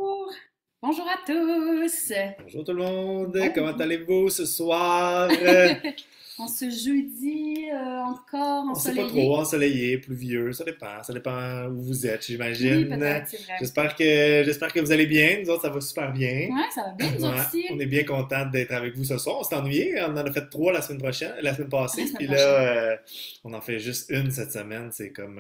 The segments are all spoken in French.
Bonjour. Bonjour à tous. Bonjour tout le monde, Bon, comment allez-vous ce soir? en ce jeudi encore On sait pas trop, ensoleillé. ensoleillé, pluvieux, ça dépend où vous êtes, Oui, j'imagine. peut-être, c'est vrai. J'espère que vous allez bien, nous autres ça va super bien. Ouais, ça va bien, nous autres Ouais, ici. on est bien content d'être avec vous ce soir. On s'est ennuyé, on en a fait trois la semaine La passée, semaine puis prochaine. là, on en fait juste une cette semaine, c'est comme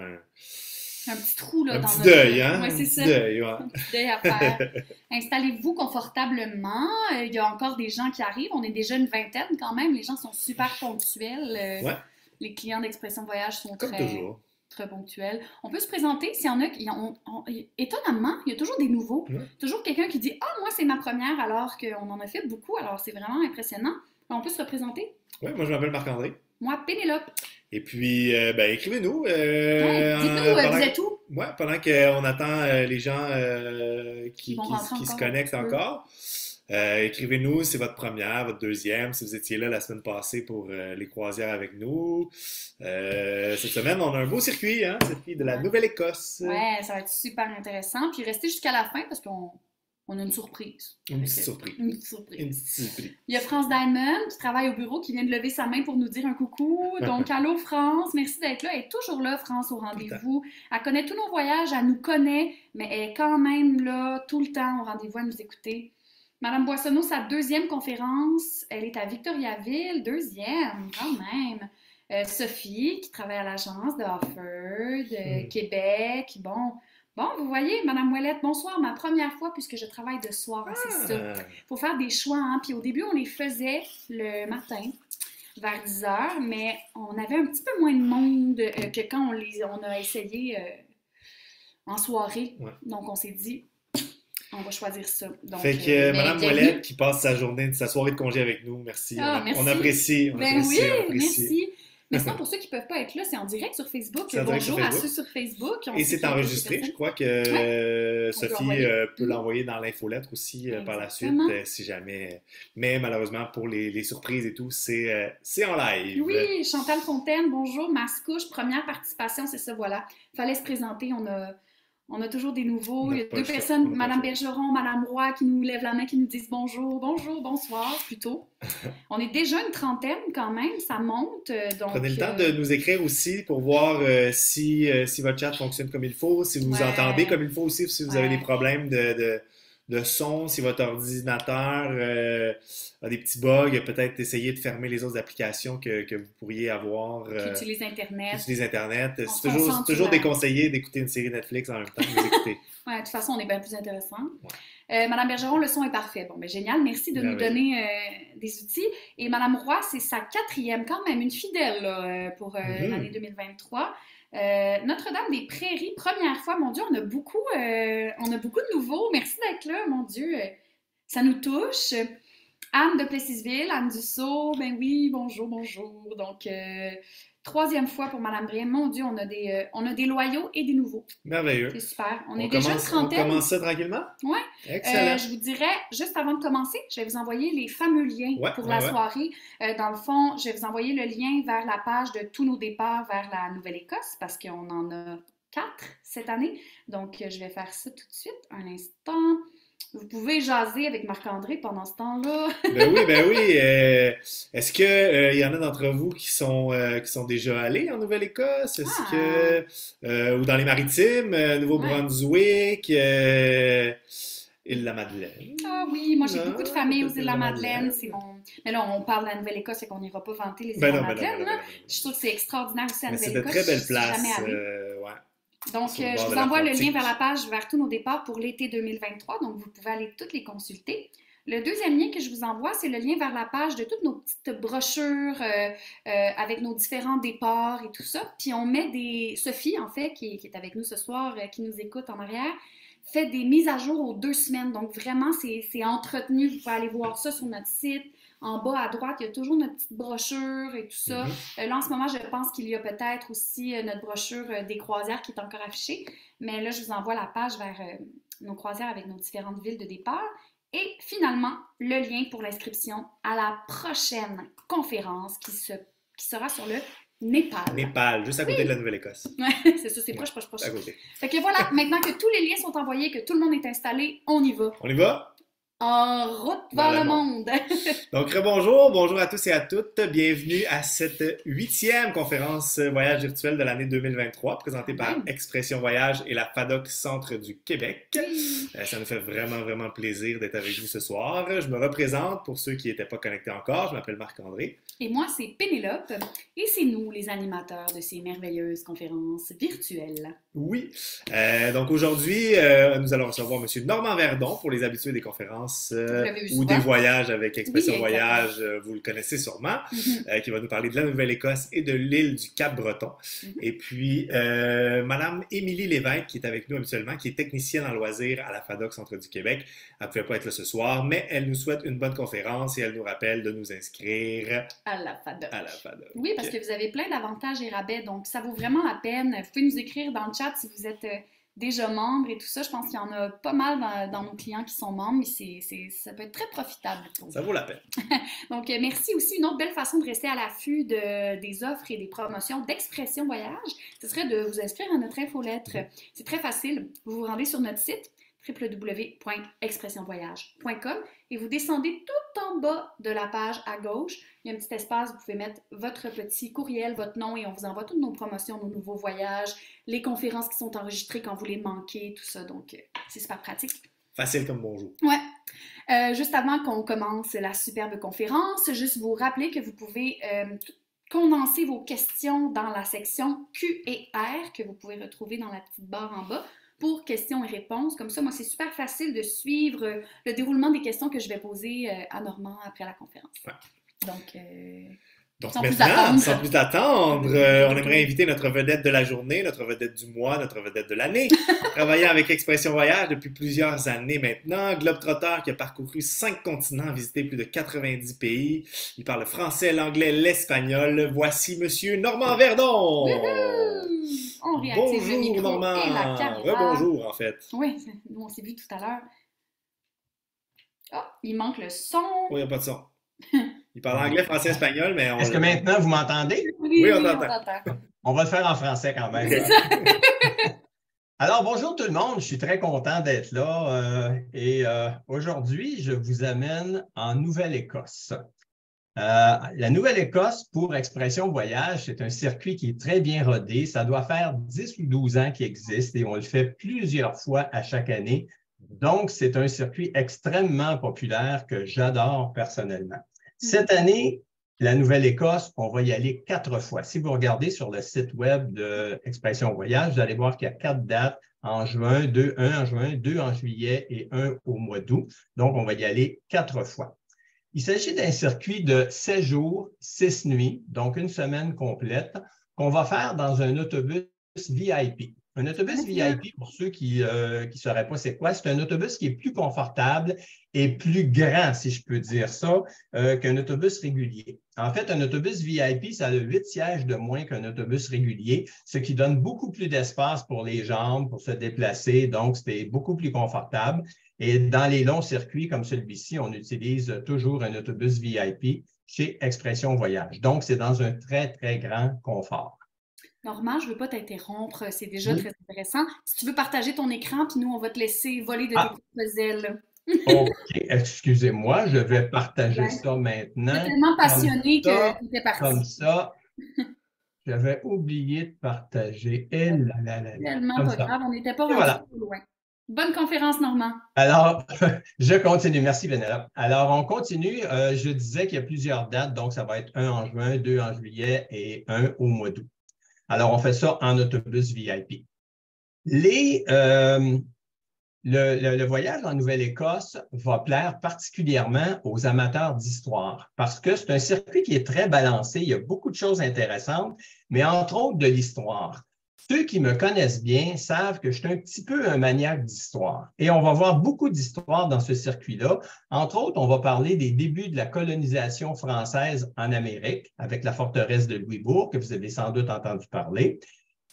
Un petit trou là un dans petit notre. deuil, hein? Ouais, Un c'est petit ça. deuil, ouais. Un petit deuil à faire. Installez-vous confortablement. Il y a encore des gens qui arrivent. On est déjà une vingtaine quand même. Les gens sont super ponctuels. Ouais, Les clients d'Expression Voyage sont comme très, toujours. très ponctuels. On peut se présenter s'il y en a qui étonnamment, il y a toujours des nouveaux. Ouais, Toujours quelqu'un qui dit ah, moi, c'est ma première, alors qu'on en a fait beaucoup. Alors, c'est vraiment impressionnant. On peut se représenter. ouais, moi je m'appelle Marc-André. Moi, Pénélope. Et puis, ben, écrivez-nous Ouais, dites-nous, vous êtes où? ouais, pendant qu'on attend les gens Qui vont rentrer qui se encore un petit connectent peu. encore. Écrivez-nous, c'est votre première, votre deuxième, si vous étiez là la semaine passée pour les croisières avec nous. Cette semaine, on a un beau circuit, hein, circuit de la Ouais. Nouvelle-Écosse. Ouais, ça va être super intéressant. Puis restez jusqu'à la fin parce qu'on a une surprise. Une Fait petite surprise. une petite Une surprise. petite surprise. Il y a France Diamond qui travaille au bureau qui vient de lever sa main pour nous dire un coucou. Donc, allô France, merci d'être là. Elle est toujours là, France, au Tout le temps. rendez-vous. Elle connaît tous nos voyages, elle nous connaît, mais elle est quand même là tout le temps au rendez-vous à nous écouter. Madame Boissonneau, sa deuxième conférence, elle est à Victoriaville, deuxième, quand même. Sophie, qui travaille à l'agence de Offord, Hmm. Québec. Bon, vous voyez, Madame Ouellette, bonsoir, ma première fois puisque je travaille de soir, hein, c'est ça. Ah, Faut faire des choix, hein. Puis au début, on les faisait le matin, vers 10 heures, mais on avait un petit peu moins de monde que quand on a essayé en soirée. ouais. Donc, on s'est dit, on va choisir ça. Donc, Fait que mais Madame Ouellette bienvenue. qui passe sa journée, sa soirée de congé avec nous, merci. Ah, On merci. apprécie, on Ben oui, apprécie, on apprécie. merci. Mais sinon, pour ceux qui ne peuvent pas être là, c'est en direct sur Facebook. C'est en direct sur Bonjour à Facebook. ceux sur Facebook. On Et sait c'est qu'il y a quelques enregistré. Je personnes. crois que Oui, on peut Sophie envoyer. peut l'envoyer dans l'infolettre aussi par la suite, Exactement. si jamais. Mais malheureusement, pour les surprises et tout, c'est en live. Oui, Chantal Fontaine, bonjour. Mascouche, première participation, c'est ça, voilà. Fallait se présenter, on a toujours des On nouveaux. n'a Il y a pas deux le choix. On personnes, n'a pas le Madame choix. Bergeron, Madame Roy, qui nous lèvent la main, qui nous disent bonjour, bonjour, bonsoir, plutôt. On est déjà une trentaine quand même, ça monte, Prenez donc le temps de nous écrire aussi pour voir si votre chat fonctionne comme il faut, si vous entendez ouais, comme il faut aussi, si vous avez des ouais. problèmes de son, si votre ordinateur a des petits bugs, peut-être essayer de fermer les autres applications que vous pourriez avoir Qui utilise Internet. qui utilisent Internet. On se C'est concentre sur toujours la. déconseillé d'écouter une série Netflix en même temps que vous écoutez. Ouais, de toute façon, on est bien plus intéressant. Ouais, Madame Bergeron, le son est parfait. Bon, ben génial, merci de nous merveilleux. donner des outils. Et Madame Roy, c'est sa quatrième, quand même, une fidèle là, pour l'année Mhm. 2023. Notre-Dame-des-Prairies, première fois, mon Dieu, on a beaucoup de nouveaux. Merci d'être là, mon Dieu. Ça nous touche. Anne de Plessisville, Anne Dussault, ben oui, bonjour, bonjour. Donc, troisième fois pour Madame Brien. Mon Dieu, on a des loyaux et des nouveaux. C'est Merveilleux. super. On est déjà une On trentaine. commence ça tranquillement? Ouais. Excellent. Je vous dirais, juste avant de commencer, je vais vous envoyer les fameux liens Ouais, pour ouais, la ouais. soirée. Dans le fond, je vais vous envoyer le lien vers la page de tous nos départs vers la Nouvelle-Écosse parce qu'on en a 4 cette année. Donc, je vais faire ça tout de suite. Un instant. Vous pouvez jaser avec Marc-André pendant ce temps-là. Ben oui, ben oui. Est-ce que il y en a d'entre vous qui sont déjà allés en Nouvelle-Écosse? Est-ce Ah, que ou dans les Maritimes, ouais. Nouveau-Brunswick, Île-de-la-Madeleine? Ah oui, moi j'ai beaucoup de Ah, familles aux peut-être îles-de-la-Madeleine. C'est Île-de-la-Madeleine. mon. Mais là, on parle de la Nouvelle-Écosse et qu'on n'ira pas vanter les Ben non, ben non, ben îles-de-la-Madeleine, non, ben là. non, ben non. Je trouve que c'est extraordinaire aussi la Mais c'est de Nouvelle-Écosse. très belles Je suis jamais places, allée. ouais, Donc, sur le je bord de vous envoie le lien vers la l'Atlantique. page vers tous nos départs pour l'été 2023. Donc, vous pouvez aller toutes les consulter. Le deuxième lien que je vous envoie, c'est le lien vers la page de toutes nos petites brochures avec nos différents départs et tout ça. Puis on met des. Sophie, en fait, qui est avec nous ce soir, qui nous écoute en arrière, fait des mises à jour aux 2 semaines. Donc vraiment, c'est entretenu. Vous pouvez aller voir ça sur notre site. En bas à droite, il y a toujours notre petite brochure et tout ça. Mhm. Là, en ce moment, je pense qu'il y a peut-être aussi notre brochure des croisières qui est encore affichée. Mais là, je vous envoie la page vers nos croisières avec nos différentes villes de départ. Et finalement, le lien pour l'inscription à la prochaine conférence qui sera sur le Népal. Népal, juste à côté de la Nouvelle-Écosse. Ouais, c'est ça, c'est Ouais, proche, proche, proche. à côté. Fait que voilà, maintenant que tous les liens sont envoyés, que tout le monde est installé, on y va. On y va? En route Vers vers le le monde. monde. Donc, bonjour, bonjour à tous et à toutes. Bienvenue à cette 8e conférence voyage virtuelle de l'année 2023, présentée par Même. Expression Voyage et la FADOC Centre du Québec. Oui. Ça nous fait vraiment, vraiment plaisir d'être avec vous ce soir. Je me représente pour ceux qui n'étaient pas connectés encore. Je m'appelle Marc-André. Et moi, c'est Pénélope, et c'est nous, les animateurs de ces merveilleuses conférences virtuelles. Oui. Donc aujourd'hui, nous allons recevoir M. Normand Verdon pour les habitués des conférences Vous l'avez vu ou souvent. des voyages avec Expression Oui, Voyage. Vous le connaissez sûrement, qui va nous parler de la Nouvelle-Écosse et de l'île du Cap-Breton. Et puis, Madame Émilie Lévesque, qui est avec nous habituellement, qui est technicienne en loisirs à la FADOC Centre du Québec. Elle ne pouvait pas être là ce soir, mais elle nous souhaite une bonne conférence et elle nous rappelle de nous inscrire À la FADOC. à la FADOC. Oui, parce que vous avez plein d'avantages et rabais, donc ça vaut vraiment la peine. Vous pouvez nous écrire dans le chat si vous êtes déjà membre et tout ça. Je pense qu'il y en a pas mal dans nos clients qui sont membres, mais ça peut être très profitable pour Ça vous. vaut la peine. Donc, merci aussi. Une autre belle façon de rester à l'affût des offres et des promotions d'Expression Voyage, ce serait de vous inscrire à notre infolettre. C'est très facile. Vous vous rendez sur notre site www.expressionvoyage.com et vous descendez tout en bas de la page à gauche. Il y a un petit espace, vous pouvez mettre votre petit courriel, votre nom et on vous envoie toutes nos promotions, nos nouveaux voyages, les conférences qui sont enregistrées quand vous les manquez, tout ça. Donc, c'est super pratique. Facile comme bonjour. Ouais. Juste avant qu'on commence la superbe conférence, juste vous rappeler que vous pouvez condenser vos questions dans la section Q et R que vous pouvez retrouver dans la petite barre en bas pour questions et réponses. Comme ça, moi, c'est super facile de suivre le déroulement des questions que je vais poser à Normand après la conférence. Ouais. Donc, sans plus attendre, on aimerait inviter notre vedette de la journée, notre vedette du mois, notre vedette de l'année, travaillant avec Expression Voyage depuis plusieurs années maintenant, globetrotter qui a parcouru 5 continents, visité plus de 90 pays. Il parle le français, l'anglais, l'espagnol. Voici Monsieur Normand Verdon! Wouhou! On réactive le Bonjour micro Normand! et la caméra. Rebonjour en fait. Oui, nous on s'est vu tout à l'heure. Ah, il manque le son. Oh, il n'y a pas de son. Il parle anglais, français, espagnol, mais on... Est-ce que maintenant vous m'entendez? Oui, on on t'entend. t'entend. On va le faire en français quand même. C'est ça. Alors, bonjour tout le monde, je suis très content d'être là et aujourd'hui, je vous amène en Nouvelle-Écosse. La Nouvelle-Écosse, pour Expression Voyage, c'est un circuit qui est très bien rodé. Ça doit faire 10 ou 12 ans qu'il existe et on le fait plusieurs fois à chaque année. Donc, c'est un circuit extrêmement populaire que j'adore personnellement. Cette année, la Nouvelle-Écosse, on va y aller 4 fois. Si vous regardez sur le site web de Expression Voyage, vous allez voir qu'il y a 4 dates en juin, un en juin, 2 en juillet et 1 au mois d'août. Donc, on va y aller 4 fois. Il s'agit d'un circuit de 7 jours, 6 nuits, donc une semaine complète, qu'on va faire dans un autobus VIP. Un autobus VIP, pour ceux qui ne sauraient pas c'est quoi, c'est un autobus qui est plus confortable et plus grand, si je peux dire ça, qu'un autobus régulier. En fait, un autobus VIP, ça a 8 sièges de moins qu'un autobus régulier, ce qui donne beaucoup plus d'espace pour les jambes, pour se déplacer, donc c'est beaucoup plus confortable. Et dans les longs circuits comme celui-ci, on utilise toujours un autobus VIP chez Expression Voyage. Donc, c'est dans un très, très grand confort. Normand, je ne veux pas t'interrompre, c'est déjà très intéressant. Si tu veux partager ton écran, puis nous, on va te laisser voler de tes propres ailes. OK, excusez-moi, je vais partager ça maintenant. Tu es tellement passionné que tu es parti. Comme ça, j'avais oublié de partager. Tellement pas grave, on n'était pas rendu trop loin. Bonne conférence, Normand. Alors, je continue. Merci, Pénélope. Alors, on continue. Je disais qu'il y a plusieurs dates, donc ça va être 1 en juin, 2 en juillet et 1 au mois d'août. Alors, on fait ça en autobus VIP. Le voyage en Nouvelle-Écosse va plaire particulièrement aux amateurs d'histoire parce que c'est un circuit qui est très balancé. Il y a beaucoup de choses intéressantes, mais entre autres de l'histoire. Ceux qui me connaissent bien savent que je suis un petit peu un maniaque d'histoire. Et on va voir beaucoup d'histoires dans ce circuit-là. Entre autres, on va parler des débuts de la colonisation française en Amérique avec la forteresse de Louisbourg, que vous avez sans doute entendu parler.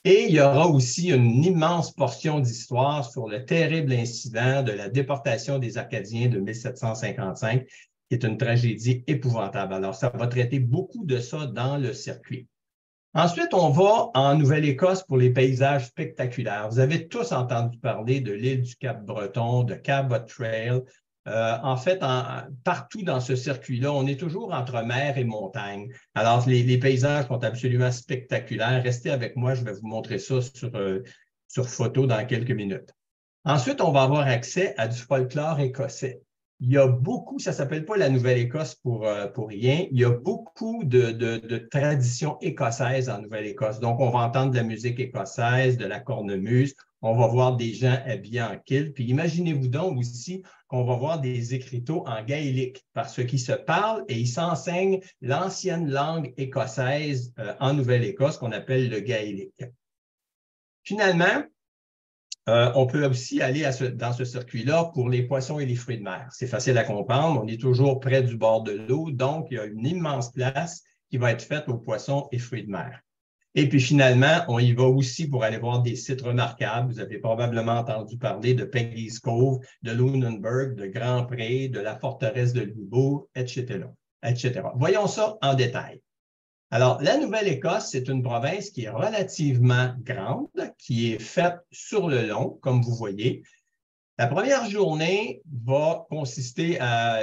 Et il y aura aussi une immense portion d'histoire sur le terrible incident de la déportation des Acadiens de 1755, qui est une tragédie épouvantable. Alors, ça va traiter beaucoup de ça dans le circuit. Ensuite, on va en Nouvelle-Écosse pour les paysages spectaculaires. Vous avez tous entendu parler de l'île du Cap-Breton, de Cabot Trail. En fait, partout dans ce circuit-là, on est toujours entre mer et montagne. Alors, les paysages sont absolument spectaculaires. Restez avec moi, je vais vous montrer ça sur photo dans quelques minutes. Ensuite, on va avoir accès à du folklore écossais. Il y a beaucoup, ça ne s'appelle pas la Nouvelle-Écosse pour rien, il y a beaucoup de traditions écossaises en Nouvelle-Écosse. Donc, on va entendre de la musique écossaise, de la cornemuse, on va voir des gens habillés en kilt. Puis imaginez-vous donc aussi qu'on va voir des écriteaux en gaélique, parce qu'ils se parlent et ils s'enseignent l'ancienne langue écossaise en Nouvelle-Écosse qu'on appelle le gaélique. Finalement, on peut aussi aller dans ce circuit-là pour les poissons et les fruits de mer. C'est facile à comprendre, on est toujours près du bord de l'eau, donc il y a une immense place qui va être faite aux poissons et fruits de mer. Et puis finalement, on y va aussi pour aller voir des sites remarquables. Vous avez probablement entendu parler de Peggy's Cove, de Lunenburg, de Grand Pré, de la forteresse de Louisbourg, etc., etc. Voyons ça en détail. Alors, la Nouvelle-Écosse, c'est une province qui est relativement grande, qui est faite sur le long, comme vous voyez. La première journée va consister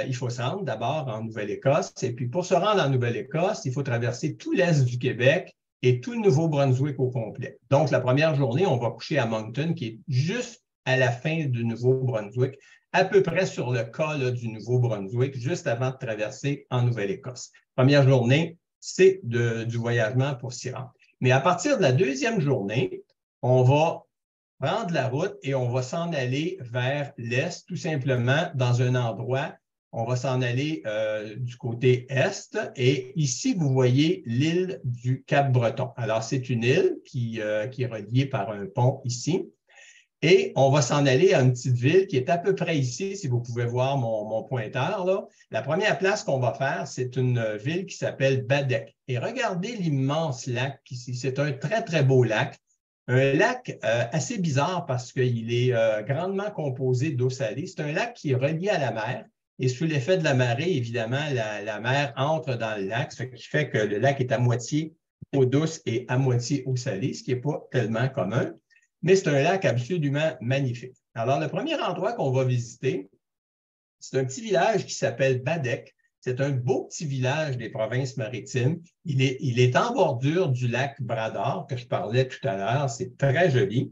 il faut se rendre d'abord en Nouvelle-Écosse, et puis pour se rendre en Nouvelle-Écosse, il faut traverser tout l'est du Québec et tout le Nouveau-Brunswick au complet. Donc, la première journée, on va coucher à Moncton, qui est juste à la fin du Nouveau-Brunswick, à peu près sur le cas là, du Nouveau-Brunswick, juste avant de traverser en Nouvelle-Écosse. Première journée, c'est du voyagement pour s'y rendre. Mais à partir de la deuxième journée, on va prendre la route et on va s'en aller vers l'est, tout simplement dans un endroit. On va s'en aller du côté est. Et ici, vous voyez l'île du Cap-Breton. Alors, c'est une île qui est reliée par un pont ici. Et on va s'en aller à une petite ville qui est à peu près ici, si vous pouvez voir mon pointeur, là. La première place qu'on va faire, c'est une ville qui s'appelle Baddeck. Et regardez l'immense lac ici. C'est un très, très beau lac. Un lac assez bizarre parce qu'il est grandement composé d'eau salée. C'est un lac qui est relié à la mer. Et sous l'effet de la marée, évidemment, la mer entre dans le lac, ce qui fait que le lac est à moitié eau douce et à moitié eau salée, ce qui n'est pas tellement commun. Mais c'est un lac absolument magnifique. Alors, le premier endroit qu'on va visiter, c'est un petit village qui s'appelle Baddeck. C'est un beau petit village des provinces maritimes. Il est en bordure du lac Brador, que je parlais tout à l'heure. C'est très joli.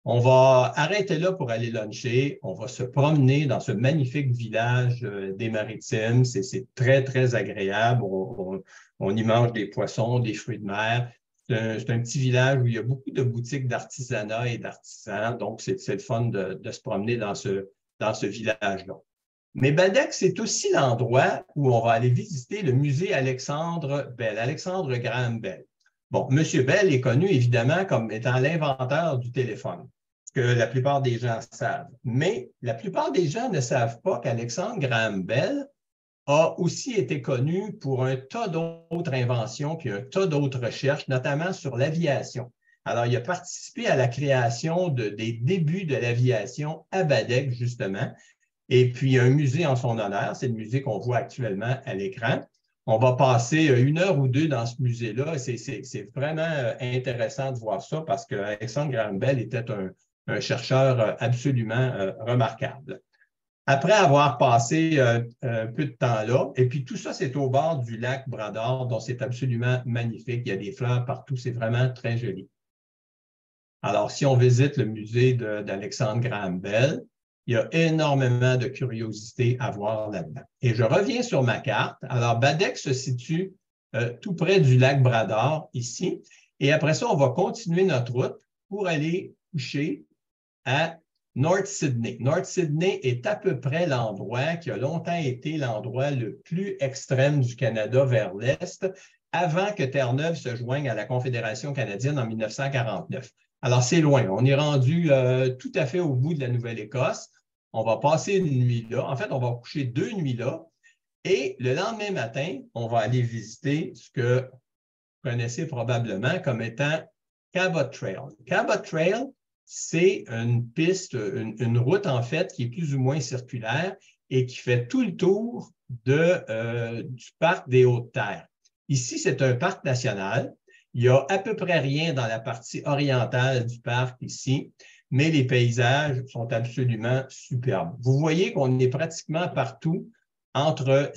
On va arrêter là pour aller luncher. On va se promener dans ce magnifique village des Maritimes. C'est très, très agréable. On y mange des poissons, des fruits de mer. C'est un petit village où il y a beaucoup de boutiques d'artisanat et d'artisans. Donc, c'est le fun de se promener dans ce village-là. Mais Baddeck, c'est aussi l'endroit où on va aller visiter le musée Alexandre Bell, Alexandre Graham Bell. Bon, M. Bell est connu évidemment comme étant l'inventeur du téléphone, ce que la plupart des gens savent. Mais la plupart des gens ne savent pas qu'Alexandre Graham Bell a aussi été connu pour un tas d'autres inventions puis un tas d'autres recherches, notamment sur l'aviation. Alors, il a participé à la création des débuts de l'aviation à Baddeck, justement. Et puis, il y a un musée en son honneur, c'est le musée qu'on voit actuellement à l'écran. On va passer 1 heure ou 2 dans ce musée-là. C'est vraiment intéressant de voir ça parce qu'Alexandre Graham Bell était un chercheur absolument remarquable. Après avoir passé un peu de temps là, et puis tout ça, c'est au bord du lac Brador, dont c'est absolument magnifique. Il y a des fleurs partout, c'est vraiment très joli. Alors, si on visite le musée d'Alexandre Graham Bell, il y a énormément de curiosités à voir là-dedans. Et je reviens sur ma carte. Alors, Baddeck se situe tout près du lac Brador, ici. Et après ça, on va continuer notre route pour aller coucher à North Sydney. North Sydney est à peu près l'endroit qui a longtemps été l'endroit le plus extrême du Canada vers l'est, avant que Terre-Neuve se joigne à la Confédération canadienne en 1949. Alors, c'est loin. On est rendu tout à fait au bout de la Nouvelle-Écosse. On va passer une nuit là. En fait, on va coucher 2 nuits là. Et le lendemain matin, on va aller visiter ce que vous connaissez probablement comme étant Cabot Trail. Cabot Trail, c'est une piste, une route en fait qui est plus ou moins circulaire et qui fait tout le tour du parc des Hautes-Terres. Ici, c'est un parc national. Il n'y a à peu près rien dans la partie orientale du parc ici, mais les paysages sont absolument superbes. Vous voyez qu'on est pratiquement partout entre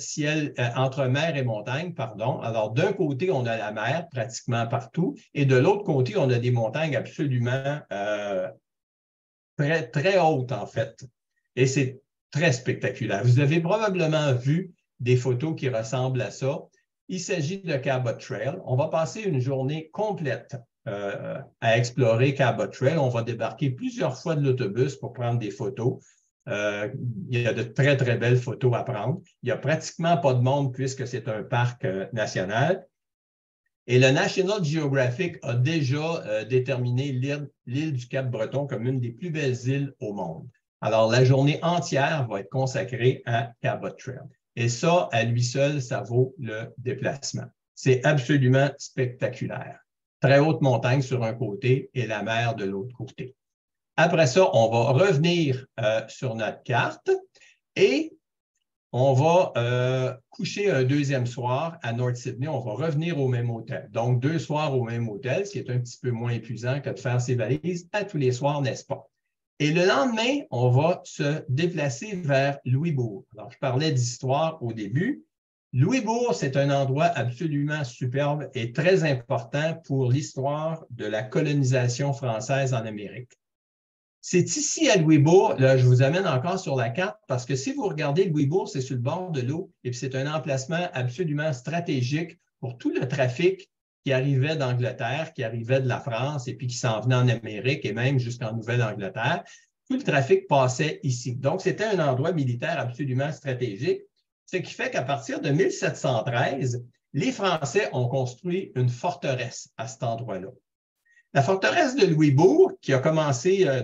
mer et montagne, pardon. Alors, d'un côté, on a la mer pratiquement partout, et de l'autre côté, on a des montagnes absolument très, très hautes, en fait. Et c'est très spectaculaire. Vous avez probablement vu des photos qui ressemblent à ça. Il s'agit de Cabot Trail. On va passer une journée complète à explorer Cabot Trail. On va débarquer plusieurs fois de l'autobus pour prendre des photos. Il y a de très, très belles photos à prendre. Il n'y a pratiquement pas de monde puisque c'est un parc national. Et le National Geographic a déjà déterminé l'île du Cap-Breton comme une des plus belles îles au monde. Alors, la journée entière va être consacrée à Cabot Trail. Et ça, à lui seul, ça vaut le déplacement. C'est absolument spectaculaire. Très haute montagne sur un côté et la mer de l'autre côté. Après ça, on va revenir sur notre carte et on va coucher un deuxième soir à North Sydney. On va revenir au même hôtel. Donc, 2 soirs au même hôtel, ce qui est un petit peu moins épuisant que de faire ses valises à tous les soirs, n'est-ce pas? Et le lendemain, on va se déplacer vers Louisbourg. Alors, je parlais d'histoire au début. Louisbourg, c'est un endroit absolument superbe et très important pour l'histoire de la colonisation française en Amérique. C'est ici à Louisbourg, là, je vous amène encore sur la carte, parce que si vous regardez Louisbourg, c'est sur le bord de l'eau et puis c'est un emplacement absolument stratégique pour tout le trafic qui arrivait d'Angleterre, qui arrivait de la France et puis qui s'en venait en Amérique et même jusqu'en Nouvelle-Angleterre. Tout le trafic passait ici. Donc, c'était un endroit militaire absolument stratégique, ce qui fait qu'à partir de 1713, les Français ont construit une forteresse à cet endroit-là. La forteresse de Louisbourg,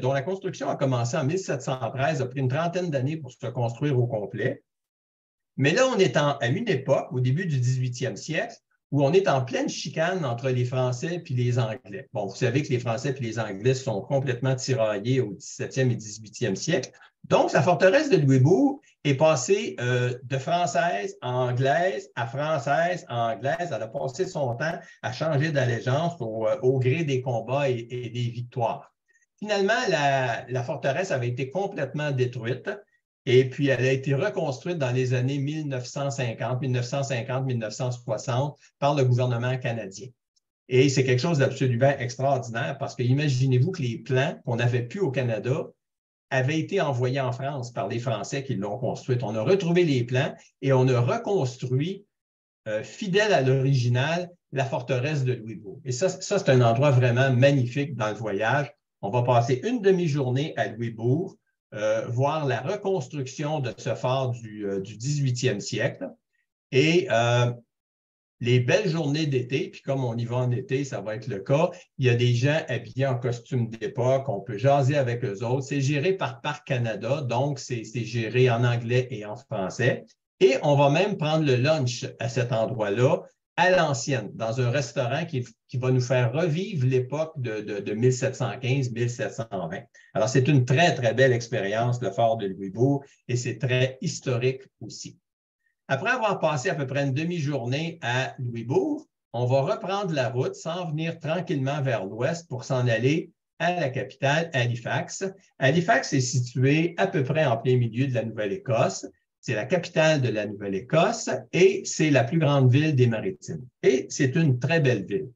dont la construction a commencé en 1713, a pris une trentaine d'années pour se construire au complet. Mais là, on est à une époque, au début du 18e siècle, où on est en pleine chicane entre les Français et les Anglais. Bon, vous savez que les Français et les Anglais sont complètement tiraillés au 17e et 18e siècle. Donc, la forteresse de Louisbourg est passée de française à anglaise à française à anglaise. Elle a passé son temps à changer d'allégeance au gré des combats et des victoires. Finalement, la forteresse avait été complètement détruite. Et puis, elle a été reconstruite dans les années 1950-1960 par le gouvernement canadien. Et c'est quelque chose d'absolument extraordinaire parce que imaginez-vous que les plans qu'on n'avait plus au Canada avaient été envoyés en France par les Français qui l'ont construite. On a retrouvé les plans et on a reconstruit, fidèle à l'original, la forteresse de Louisbourg. Et ça, c'est un endroit vraiment magnifique dans le voyage. On va passer une demi-journée à Louisbourg, voir la reconstruction de ce phare du 18e siècle et les belles journées d'été, puis comme on y va en été, ça va être le cas, il y a des gens habillés en costume d'époque, on peut jaser avec eux autres. C'est géré par Parc Canada, donc c'est géré en anglais et en français. Et on va même prendre le lunch à cet endroit-là, à l'ancienne, dans un restaurant qui va nous faire revivre l'époque de 1715-1720. Alors, c'est une très, très belle expérience, le fort de Louisbourg, et c'est très historique aussi. Après avoir passé à peu près une demi-journée à Louisbourg, on va reprendre la route, s'en venir tranquillement vers l'ouest pour s'en aller à la capitale, Halifax. Halifax est située à peu près en plein milieu de la Nouvelle-Écosse. C'est la capitale de la Nouvelle-Écosse et c'est la plus grande ville des Maritimes. Et c'est une très belle ville.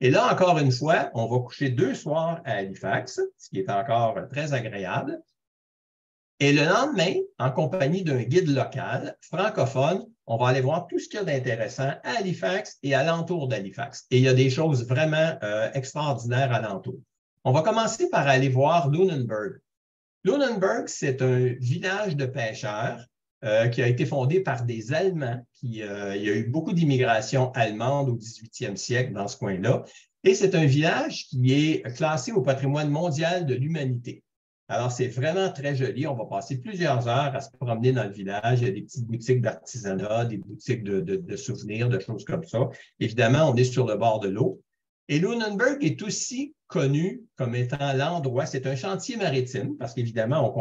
Et là, encore une fois, on va coucher 2 soirs à Halifax, ce qui est encore très agréable. Et le lendemain, en compagnie d'un guide local, francophone, on va aller voir tout ce qu'il y a d'intéressant à Halifax et alentour d'Halifax. Et il y a des choses vraiment extraordinaires alentour. On va commencer par aller voir Lunenburg. Lunenburg, c'est un village de pêcheurs qui a été fondé par des Allemands. Il y a eu beaucoup d'immigration allemande au 18e siècle dans ce coin-là. Et c'est un village qui est classé au patrimoine mondial de l'humanité. Alors, c'est vraiment très joli. On va passer plusieurs heures à se promener dans le village. Il y a des petites boutiques d'artisanat, des boutiques de souvenirs, de choses comme ça. Évidemment, on est sur le bord de l'eau. Et Lunenburg est aussi connu comme étant l'endroit, c'est un chantier maritime, parce qu'évidemment, on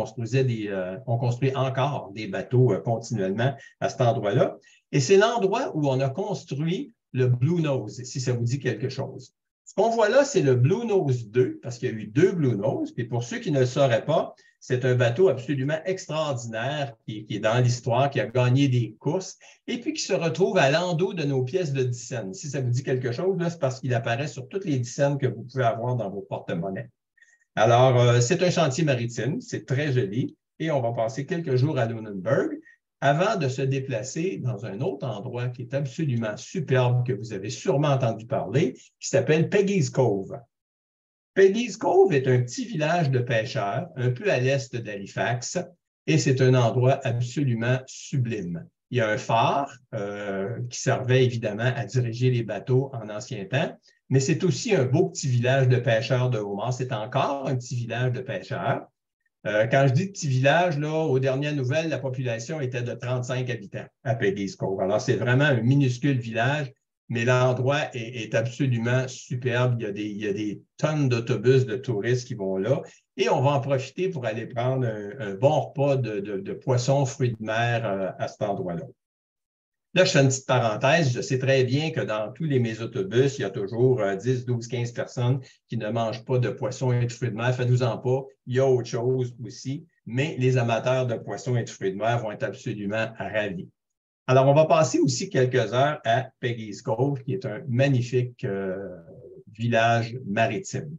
construit encore des bateaux continuellement à cet endroit-là. Et c'est l'endroit où on a construit le Blue Nose, si ça vous dit quelque chose. Ce qu'on voit là, c'est le Blue Nose 2, parce qu'il y a eu 2 Blue Nose. Puis pour ceux qui ne le sauraient pas, c'est un bateau absolument extraordinaire qui est dans l'histoire, qui a gagné des courses et puis qui se retrouve à l'endos de nos pièces de 10 cents. Si ça vous dit quelque chose, c'est parce qu'il apparaît sur toutes les 10 cents que vous pouvez avoir dans vos porte-monnaies. Alors, c'est un chantier maritime, c'est très joli et on va passer quelques jours à Lunenburg avant de se déplacer dans un autre endroit qui est absolument superbe, que vous avez sûrement entendu parler, qui s'appelle Peggy's Cove. Peggy's Cove est un petit village de pêcheurs, un peu à l'est d'Halifax, et c'est un endroit absolument sublime. Il y a un phare qui servait évidemment à diriger les bateaux en ancien temps, mais c'est aussi un beau petit village de pêcheurs de homard. C'est encore un petit village de pêcheurs. Quand je dis petit village, là, aux dernières nouvelles, la population était de 35 habitants à Peggy's Cove. Alors, c'est vraiment un minuscule village, mais l'endroit est absolument superbe. Il y a des tonnes d'autobus de touristes qui vont là. Et on va en profiter pour aller prendre un bon repas de poissons, fruits de mer à cet endroit-là. Là, je fais une petite parenthèse. Je sais très bien que dans tous les mésautobus, il y a toujours 10, 12, 15 personnes qui ne mangent pas de poissons et de fruits de mer. Faites-vous-en pas. Il y a autre chose aussi. Mais les amateurs de poissons et de fruits de mer vont être absolument ravis. Alors, on va passer aussi quelques heures à Peggy's Cove, qui est un magnifique village maritime.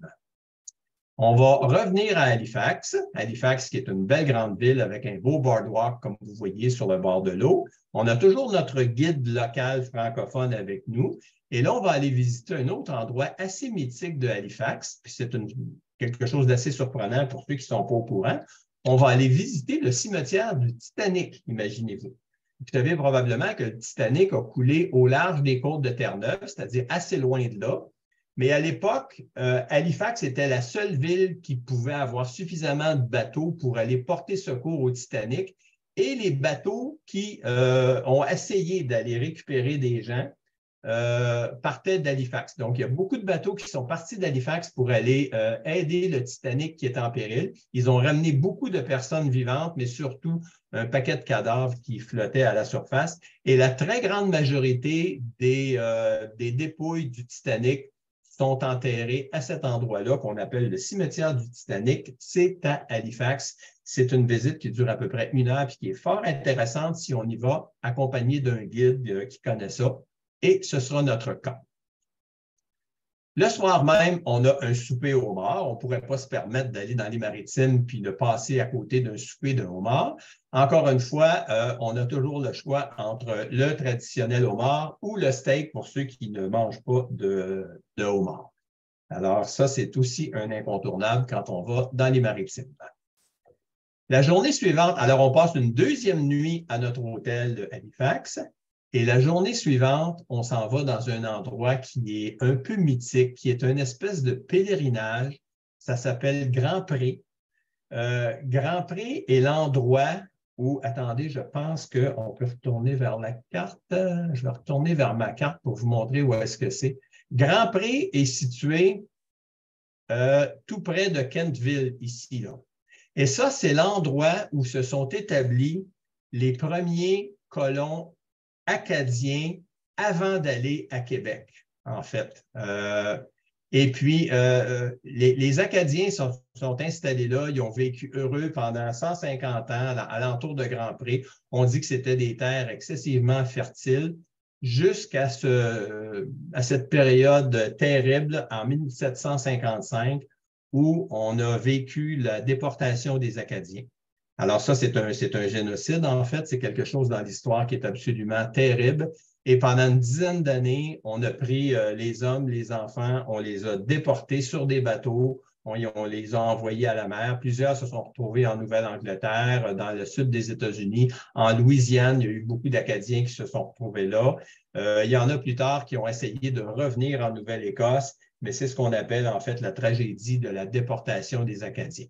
On va revenir à Halifax. Halifax, qui est une belle grande ville avec un beau boardwalk, comme vous voyez sur le bord de l'eau. On a toujours notre guide local francophone avec nous. Et là, on va aller visiter un autre endroit assez mythique de Halifax. Puis c'est quelque chose d'assez surprenant pour ceux qui ne sont pas au courant. On va aller visiter le cimetière du Titanic, imaginez-vous. Vous savez probablement que le Titanic a coulé au large des côtes de Terre-Neuve, c'est-à-dire assez loin de là. Mais à l'époque, Halifax était la seule ville qui pouvait avoir suffisamment de bateaux pour aller porter secours au Titanic. Et les bateaux qui ont essayé d'aller récupérer des gens partaient d'Halifax. Donc, il y a beaucoup de bateaux qui sont partis d'Halifax pour aller aider le Titanic qui est en péril. Ils ont ramené beaucoup de personnes vivantes, mais surtout un paquet de cadavres qui flottaient à la surface. Et la très grande majorité des dépouilles du Titanic sont enterrés à cet endroit-là qu'on appelle le cimetière du Titanic. C'est à Halifax. C'est une visite qui dure à peu près 1 heure et qui est fort intéressante si on y va accompagné d'un guide qui connaît ça. Et ce sera notre cas. Le soir même, on a un souper au homard. On ne pourrait pas se permettre d'aller dans les maritimes puis de passer à côté d'un souper de homard. Encore une fois, on a toujours le choix entre le traditionnel homard ou le steak pour ceux qui ne mangent pas de homard. Alors, ça, c'est aussi un incontournable quand on va dans les maritimes. La journée suivante, alors on passe une deuxième nuit à notre hôtel de Halifax. Et la journée suivante, on s'en va dans un endroit qui est un peu mythique, qui est une espèce de pèlerinage. Ça s'appelle Grand Pré. Grand Pré est l'endroit où, attendez, je pense qu'on peut retourner vers la carte. Je vais retourner vers ma carte pour vous montrer où est-ce que c'est. Grand Pré est situé tout près de Kentville, ici, là. Et ça, c'est l'endroit où se sont établis les premiers colons acadiens avant d'aller à Québec, en fait. Et puis, les Acadiens sont installés là, ils ont vécu heureux pendant 150 ans à l'entour de Grand Pré. On dit que c'était des terres excessivement fertiles jusqu'à cette période terrible en 1755 où on a vécu la déportation des Acadiens. Alors ça, c'est un génocide, en fait. C'est quelque chose dans l'histoire qui est absolument terrible. Et pendant une dizaine d'années, on a pris les hommes, les enfants, on les a déportés sur des bateaux, on les a envoyés à la mer. Plusieurs se sont retrouvés en Nouvelle-Angleterre, dans le sud des États-Unis, en Louisiane. Il y a eu beaucoup d'Acadiens qui se sont retrouvés là. Il y en a plus tard qui ont essayé de revenir en Nouvelle-Écosse, mais c'est ce qu'on appelle en fait la tragédie de la déportation des Acadiens.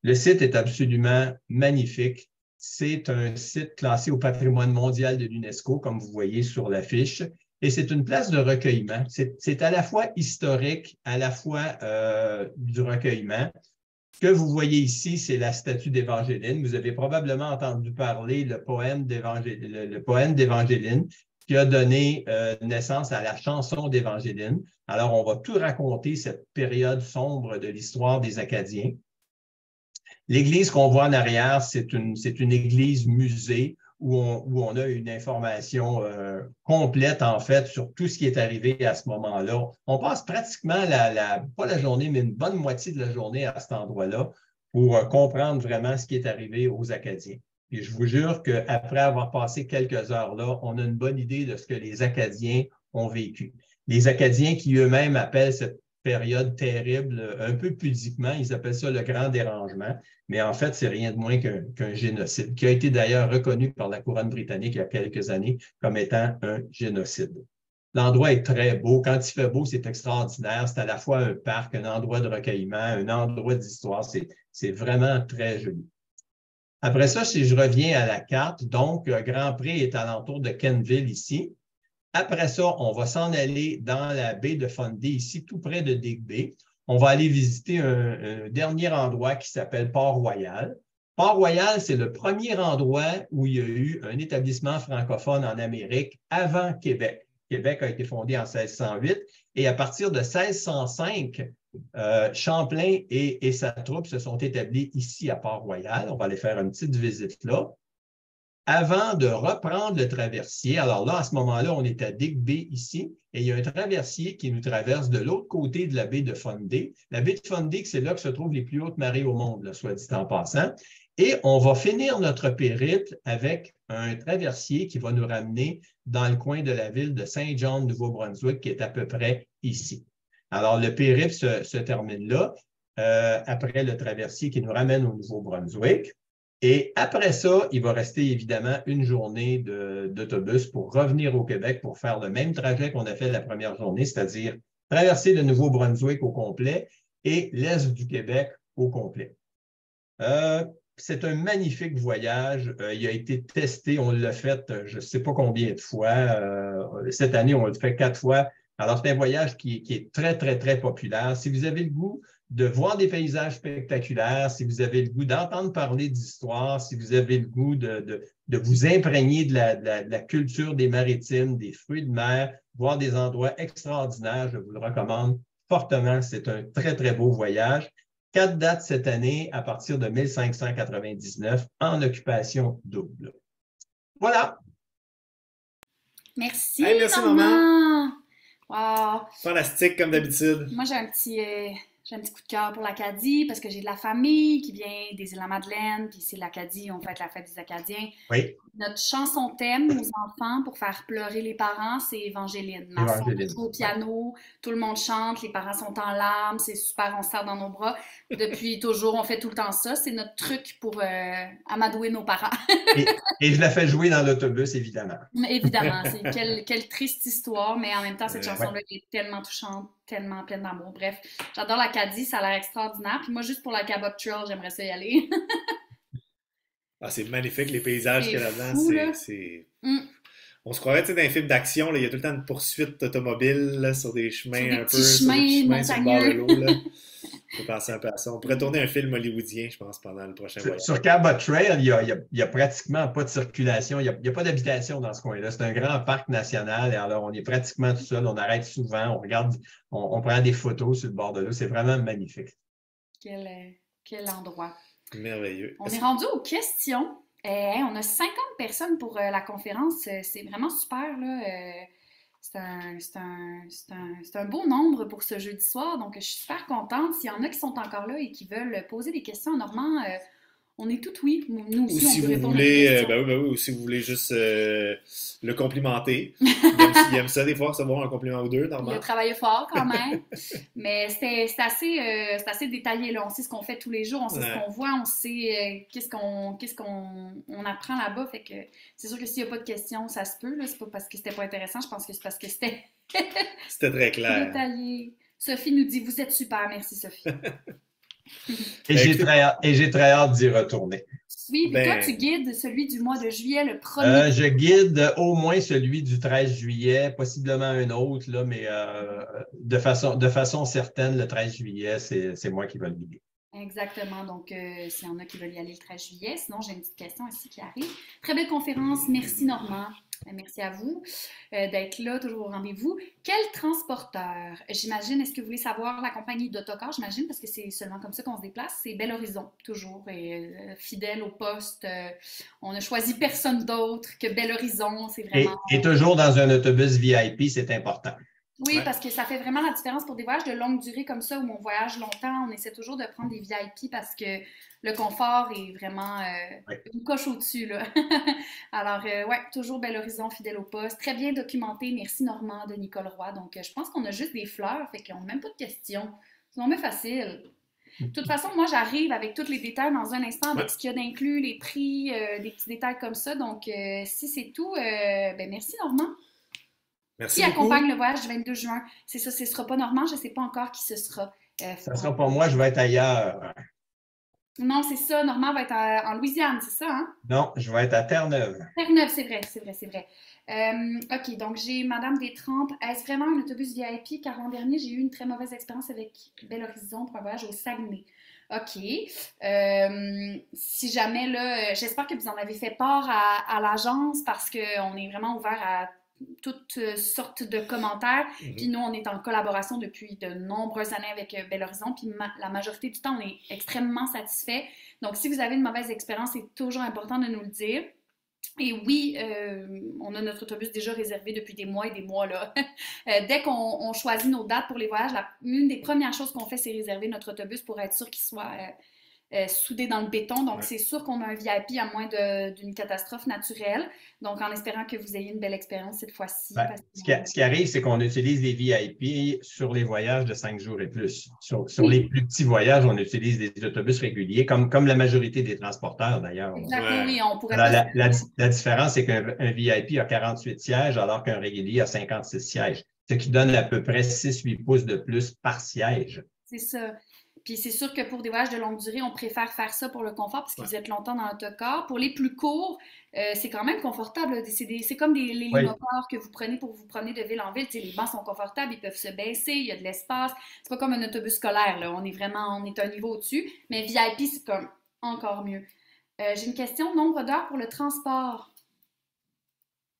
Le site est absolument magnifique. C'est un site classé au patrimoine mondial de l'UNESCO, comme vous voyez sur l'affiche, et c'est une place de recueillement. C'est à la fois historique, à la fois du recueillement. Ce que vous voyez ici, c'est la statue d'Évangéline. Vous avez probablement entendu parler le poème d'Évangéline. qui a donné naissance à la chanson d'Évangéline. Alors, on va tout raconter cette période sombre de l'histoire des Acadiens. L'église qu'on voit en arrière, c'est une église musée où on a une information complète, en fait, sur tout ce qui est arrivé à ce moment-là. On passe pratiquement, pas la journée, mais une bonne moitié de la journée à cet endroit-là pour comprendre vraiment ce qui est arrivé aux Acadiens. Et je vous jure qu'après avoir passé quelques heures là, on a une bonne idée de ce que les Acadiens ont vécu. Les Acadiens qui eux-mêmes appellent cette période terrible, un peu pudiquement, ils appellent ça le grand dérangement, mais en fait, c'est rien de moins qu'un génocide, qui a été d'ailleurs reconnu par la couronne britannique il y a quelques années comme étant un génocide. L'endroit est très beau. Quand il fait beau, c'est extraordinaire. C'est à la fois un parc, un endroit de recueillement, un endroit d'histoire. C'est vraiment très joli. Après ça, si je reviens à la carte, donc, Grand Pré est alentour de Kenville ici. Après ça, on va s'en aller dans la baie de Fundy, ici, tout près de Digby. On va aller visiter un dernier endroit qui s'appelle Port-Royal. Port-Royal, c'est le premier endroit où il y a eu un établissement francophone en Amérique avant Québec. Québec a été fondé en 1608 et à partir de 1605, Champlain et sa troupe se sont établis ici à Port-Royal. On va aller faire une petite visite là. Avant de reprendre le traversier, alors là, à ce moment-là, on est à Digby ici, et il y a un traversier qui nous traverse de l'autre côté de la baie de Fundy. La baie de Fundy, c'est là que se trouvent les plus hautes marées au monde, là, soit dit en passant. Et on va finir notre périple avec un traversier qui va nous ramener dans le coin de la ville de Saint-John, Nouveau-Brunswick, qui est à peu près ici. Alors, le périple se termine là, après le traversier qui nous ramène au Nouveau-Brunswick. Et après ça, il va rester évidemment une journée d'autobus pour revenir au Québec pour faire le même trajet qu'on a fait la première journée, c'est-à-dire traverser le Nouveau-Brunswick au complet et l'Est du Québec au complet. C'est un magnifique voyage. Il a été testé, on l'a fait je ne sais pas combien de fois. Cette année, on l'a fait 4 fois. Alors, c'est un voyage qui est très, très, très populaire. Si vous avez le goût de voir des paysages spectaculaires, si vous avez le goût d'entendre parler d'histoire, si vous avez le goût de vous imprégner de la culture des maritimes, des fruits de mer, voir des endroits extraordinaires, je vous le recommande fortement. C'est un très, très beau voyage. 4 dates cette année à partir de 1599 en occupation double. Voilà. Merci, hey, merci, Normand. Wow. Fantastique, comme d'habitude. Moi, j'ai un petit coup de cœur pour l'Acadie parce que j'ai de la famille qui vient des Îles-de-la-Madeleine, puis c'est l'Acadie, on fait la fête des Acadiens. Oui. Notre chanson thème aux enfants pour faire pleurer les parents, c'est Évangéline. Ma soeur joue au piano, tout le monde chante, les parents sont en larmes, c'est super, on se serre dans nos bras. Depuis toujours, on fait tout le temps ça. C'est notre truc pour amadouer nos parents. et je la fais jouer dans l'autobus, évidemment. Évidemment, c'est quelle triste histoire, mais en même temps, cette chanson-là est tellement touchante, tellement pleine d'amour. Bref, j'adore l'Acadie, ça a l'air extraordinaire. Puis moi, juste pour la Cabot Trail, j'aimerais ça y aller. Ah, c'est magnifique, les paysages qu'il y a là-dedans. On se croirait, tu sais, dans les films d'action, il y a tout le temps une poursuite automobile là, sur des chemins un peu sur le bord de l'eau. Là. On peut penser un peu à ça. On pourrait tourner un film hollywoodien, je pense, pendant le prochain voyage. Sur Cabot Trail, il y a pratiquement pas de circulation, il n'y a pas d'habitation dans ce coin-là. C'est un grand parc national et alors on est pratiquement tout seul, on arrête souvent, on regarde, on prend des photos sur le bord de l'eau. C'est vraiment magnifique. Quel endroit. Merveilleux. On est rendu aux questions. On a 50 personnes pour la conférence. C'est vraiment super, là. C'est un beau nombre pour ce jeudi soir, donc je suis super contente. S'il y en a qui sont encore là et qui veulent poser des questions à Normand, on est tout oui. Nous aussi, on peut répondre à des questions. Ou si vous voulez juste le complimenter. Il aime ça des fois, recevoir un compliment ou deux, Normand. Il a travaillé fort quand même. Mais c'est assez détaillé, là. On sait ce qu'on fait tous les jours, on sait ce qu'on voit, on sait qu'est-ce qu'on apprend là-bas. Fait que c'est sûr que s'il n'y a pas de questions, ça se peut. Là. C'est pas parce que c'était pas intéressant, je pense que c'est parce que c'était c'était très clair. Détaillé. Sophie nous dit « Vous êtes super, merci Sophie. » Et j'ai très hâte d'y retourner. Oui, puis toi, tu guides celui du mois de juillet, le 1er. Je guide au moins celui du 13 juillet, possiblement un autre, là, mais de façon certaine, le 13 juillet, c'est moi qui vais le guider. Exactement. Donc, s'il y en a qui veulent y aller le 13 juillet, sinon, j'ai une petite question ici qui arrive. Très belle conférence. Merci, Normand. Merci à vous d'être là, toujours au rendez-vous. Quel transporteur? J'imagine, est-ce que vous voulez savoir la compagnie d'autocar? J'imagine, parce que c'est seulement comme ça qu'on se déplace. C'est Bel Horizon, toujours, et fidèle au poste. On a choisi personne d'autre que Bel Horizon. C'est vraiment... Et toujours dans un autobus VIP, c'est important. Oui, parce que ça fait vraiment la différence pour des voyages de longue durée comme ça, où on voyage longtemps. On essaie toujours de prendre des VIP parce que le confort est vraiment une coche au-dessus, là. Alors, ouais, toujours Bel Horizon, fidèle au poste. Très bien documenté. Merci, Normand, de Nicole Roy. Donc, je pense qu'on a juste des fleurs, fait qu'on n'a même pas de questions. C'est vraiment facile. De toute façon, moi, j'arrive avec tous les détails dans un instant, avec ce qu'il y a d'inclus, les prix, des petits détails comme ça. Donc, si c'est tout, ben merci, Normand. Merci Qui beaucoup. accompagne le voyage du 22 juin? C'est ça, ce ne sera pas Normand, je ne sais pas encore qui ce sera. Ça ne sera pas moi, je vais être ailleurs. Non, c'est ça, Normand va être en Louisiane, c'est ça, hein? Non, je vais être à Terre-Neuve. Terre-Neuve, c'est vrai, c'est vrai, c'est vrai. OK, donc j'ai Madame Détrempe. Est-ce vraiment un autobus VIP? Car l'an dernier, j'ai eu une très mauvaise expérience avec Bel Horizon pour un voyage au Saguenay. OK. Si jamais, là, j'espère que vous en avez fait part à l'agence parce qu'on est vraiment ouvert à toutes sortes de commentaires. Puis nous, on est en collaboration depuis de nombreuses années avec Bel Horizon. Puis la majorité du temps, on est extrêmement satisfait. Donc, si vous avez une mauvaise expérience, c'est toujours important de nous le dire. Et oui, on a notre autobus déjà réservé depuis des mois et des mois, là. Dès qu'on choisit nos dates pour les voyages, une des premières choses qu'on fait, c'est réserver notre autobus pour être sûr qu'il soit soudé dans le béton. Donc, c'est sûr qu'on a un VIP à moins d'une catastrophe naturelle. Donc, en espérant que vous ayez une belle expérience cette fois-ci. Ce qui arrive, c'est qu'on utilise les VIP sur les voyages de 5 jours et plus. Sur les plus petits voyages, on utilise des autobus réguliers, comme la majorité des transporteurs, d'ailleurs. Exactement, oui. On pourrait la différence, c'est qu'un VIP a 48 sièges, alors qu'un régulier a 56 sièges, ce qui donne à peu près 6-8 pouces de plus par siège. C'est ça. Puis c'est sûr que pour des voyages de longue durée, on préfère faire ça pour le confort parce que vous êtes longtemps dans l'autocar. Pour les plus courts, c'est quand même confortable. C'est comme les limophores que vous prenez pour vous promener de ville en ville. Les bancs sont confortables, ils peuvent se baisser, il y a de l'espace. C'est pas comme un autobus scolaire, là. On est un niveau au-dessus. Mais VIP, c'est comme encore mieux. J'ai une question. Nombre d'heures pour le transport?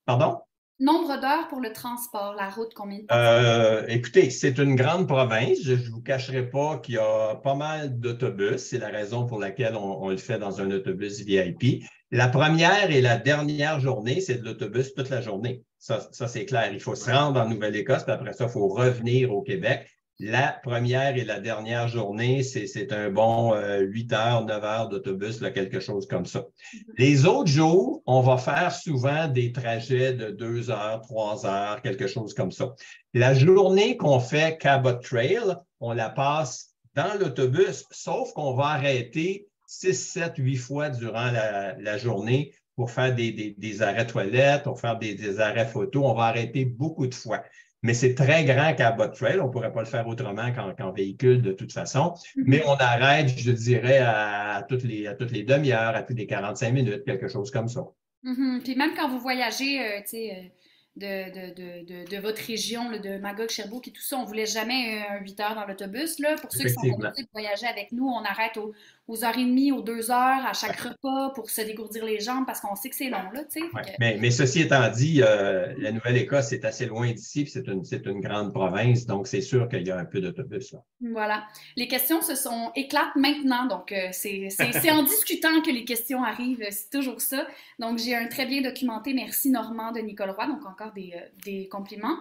Pardon? Nombre d'heures pour le transport, la route, combien de temps? Écoutez, c'est une grande province. Je ne vous cacherai pas qu'il y a pas mal d'autobus. C'est la raison pour laquelle on le fait dans un autobus VIP. La première et la dernière journée, c'est de l'autobus toute la journée. Ça c'est clair. Il faut se rendre en Nouvelle-Écosse, puis après ça, il faut revenir au Québec. La première et la dernière journée, c'est un bon 8 heures, 9 heures d'autobus, là, quelque chose comme ça. Les autres jours, on va faire souvent des trajets de 2 heures, 3 heures, quelque chose comme ça. La journée qu'on fait Cabot Trail, on la passe dans l'autobus, sauf qu'on va arrêter 6, 7, 8 fois durant la journée pour faire des arrêts toilettes, pour faire des arrêts photos. On va arrêter beaucoup de fois. Mais c'est très grand Cabot Trail. On ne pourrait pas le faire autrement qu'en véhicule de toute façon. Mais on arrête, je dirais, à toutes les demi-heures, à toutes les 45 minutes, quelque chose comme ça. Puis même quand vous voyagez, tu sais, de votre région, là, de Magog, Sherbrooke et tout ça, on ne vous laisse jamais 8 heures dans l'autobus. Là. Pour ceux qui sont habitués de voyager avec nous, on arrête aux heures et demie, aux 2 heures à chaque repas pour se dégourdir les jambes parce qu'on sait que c'est long. Là, mais ceci étant dit, la Nouvelle-Écosse est assez loin d'ici, puis c'est une grande province, donc c'est sûr qu'il y a un peu d'autobus là. Voilà. Les questions éclatent maintenant, donc c'est en discutant que les questions arrivent, c'est toujours ça. Donc j'ai un très bien documenté, merci Normand de Nicole Roy, donc encore des compliments.